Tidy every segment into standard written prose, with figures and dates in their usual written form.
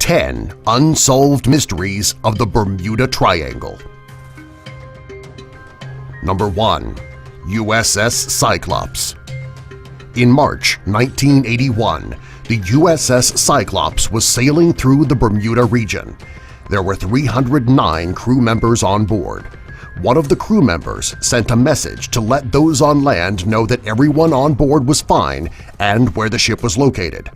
10 Unsolved Mysteries of the Bermuda Triangle. Number 1. USS Cyclops. In March 1981, the USS Cyclops was sailing through the Bermuda region. There were 309 crew members on board. One of the crew members sent a message to let those on land know that everyone on board was fine and where the ship was located.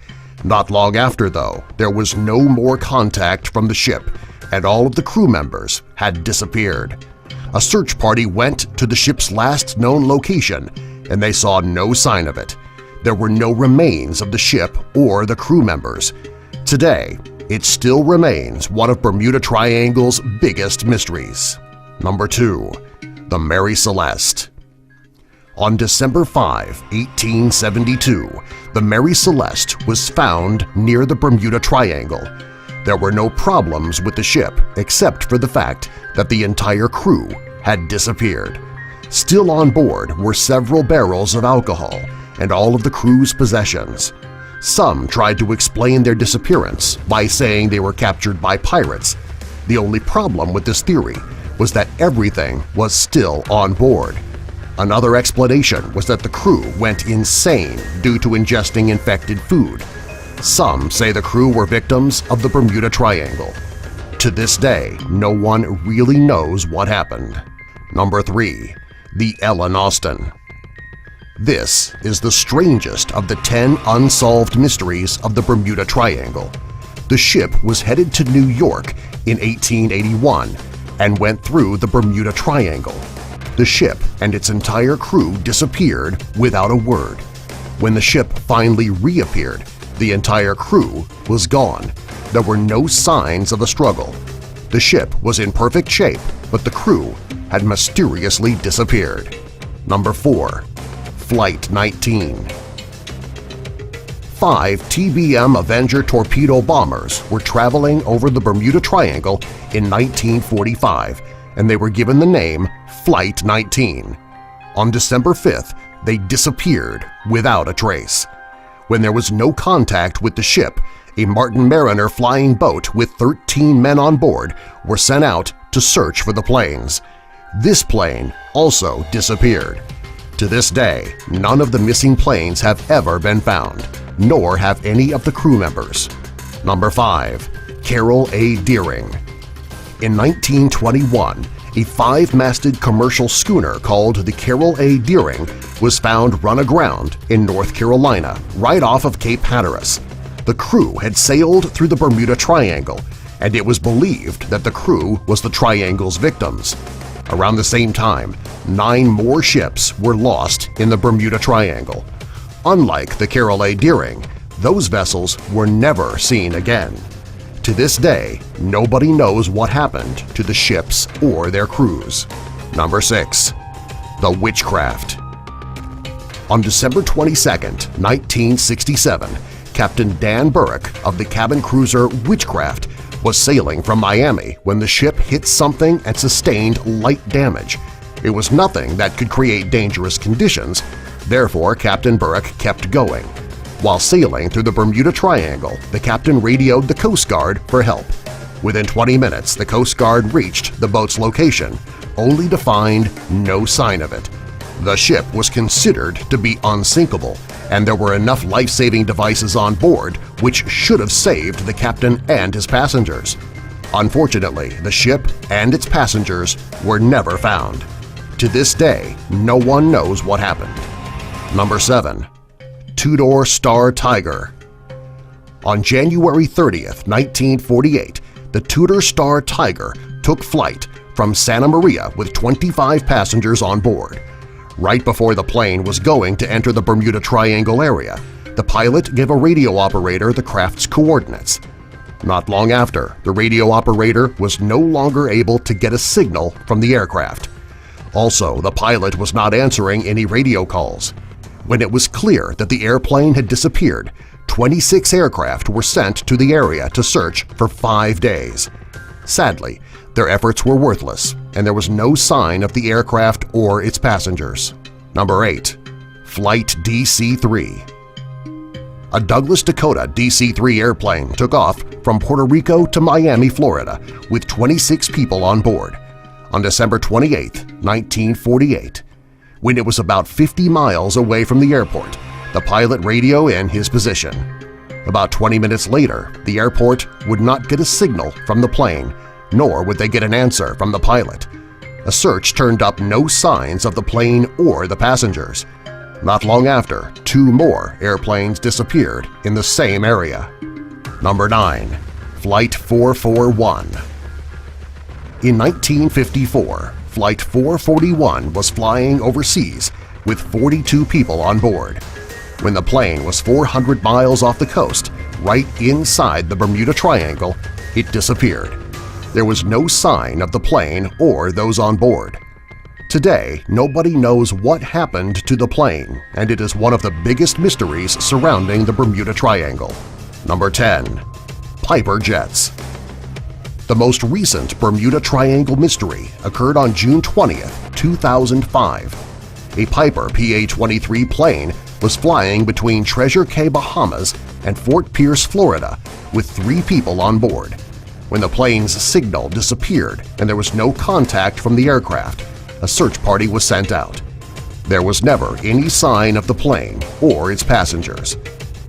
Not long after, though, there was no more contact from the ship, and all of the crew members had disappeared. A search party went to the ship's last known location, and they saw no sign of it. There were no remains of the ship or the crew members. Today, it still remains one of Bermuda Triangle's biggest mysteries. Number 2. The Mary Celeste. On December 5, 1872, the Mary Celeste was found near the Bermuda Triangle. There were no problems with the ship except for the fact that the entire crew had disappeared. Still on board were several barrels of alcohol and all of the crew's possessions. Some tried to explain their disappearance by saying they were captured by pirates. The only problem with this theory was that everything was still on board. Another explanation was that the crew went insane due to ingesting infected food. Some say the crew were victims of the Bermuda Triangle. To this day, no one really knows what happened. Number 3. The Ellen Austin. This is the strangest of the 10 unsolved mysteries of the Bermuda Triangle. The ship was headed to New York in 1881 and went through the Bermuda Triangle. The ship and its entire crew disappeared without a word. When the ship finally reappeared, the entire crew was gone. There were no signs of a struggle. The ship was in perfect shape, but the crew had mysteriously disappeared. Number 4. Flight 19. 5 TBM Avenger torpedo bombers were traveling over the Bermuda Triangle in 1945, and they were given the name Flight 19. On December 5th, they disappeared without a trace. When there was no contact with the ship, a Martin Mariner flying boat with 13 men on board were sent out to search for the planes. This plane also disappeared. To this day, none of the missing planes have ever been found, nor have any of the crew members. Number 5. Carroll A. Deering. In 1921, a 5-masted commercial schooner called the Carroll A. Deering was found run aground in North Carolina, right off of Cape Hatteras. The crew had sailed through the Bermuda Triangle, and it was believed that the crew was the Triangle's victims. Around the same time, 9 more ships were lost in the Bermuda Triangle. Unlike the Carroll A. Deering, those vessels were never seen again. To this day, nobody knows what happened to the ships or their crews. Number 6. The Witchcraft. On December 22, 1967, Captain Dan Burrick of the cabin cruiser Witchcraft was sailing from Miami when the ship hit something and sustained light damage. It was nothing that could create dangerous conditions, therefore Captain Burrick kept going. While sailing through the Bermuda Triangle, the captain radioed the Coast Guard for help. Within 20 minutes, the Coast Guard reached the boat's location, only to find no sign of it. The ship was considered to be unsinkable, and there were enough life-saving devices on board which should have saved the captain and his passengers. Unfortunately, the ship and its passengers were never found. To this day, no one knows what happened. Number 7. Tudor Star Tiger. On January 30, 1948, the Tudor Star Tiger took flight from Santa Maria with 25 passengers on board. Right before the plane was going to enter the Bermuda Triangle area, the pilot gave a radio operator the craft's coordinates. Not long after, the radio operator was no longer able to get a signal from the aircraft. Also, the pilot was not answering any radio calls. When it was clear that the airplane had disappeared, 26 aircraft were sent to the area to search for 5 days. Sadly, their efforts were worthless, and there was no sign of the aircraft or its passengers. Number 8. Flight DC-3. A Douglas Dakota DC-3 airplane took off from Puerto Rico to Miami, Florida, with 26 people on board on December 28, 1948. When it was about 50 miles away from the airport, the pilot radioed in his position. About 20 minutes later, the airport would not get a signal from the plane, nor would they get an answer from the pilot. A search turned up no signs of the plane or the passengers. Not long after, 2 more airplanes disappeared in the same area. Number 9. Flight 441. In 1954, Flight 441 was flying overseas with 42 people on board. When the plane was 400 miles off the coast, right inside the Bermuda Triangle, it disappeared. There was no sign of the plane or those on board. Today, nobody knows what happened to the plane, and it is one of the biggest mysteries surrounding the Bermuda Triangle. Number 10. Piper Jets. The most recent Bermuda Triangle mystery occurred on June 20, 2005. A Piper PA-23 plane was flying between Treasure Cay, Bahamas and Fort Pierce, Florida, with 3 people on board. When the plane's signal disappeared and there was no contact from the aircraft, a search party was sent out. There was never any sign of the plane or its passengers.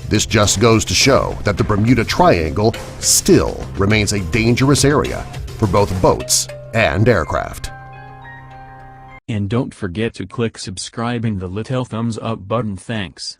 This just goes to show that the Bermuda Triangle still remains a dangerous area for both boats and aircraft. And don't forget to click subscribing the little thumbs up button. Thanks.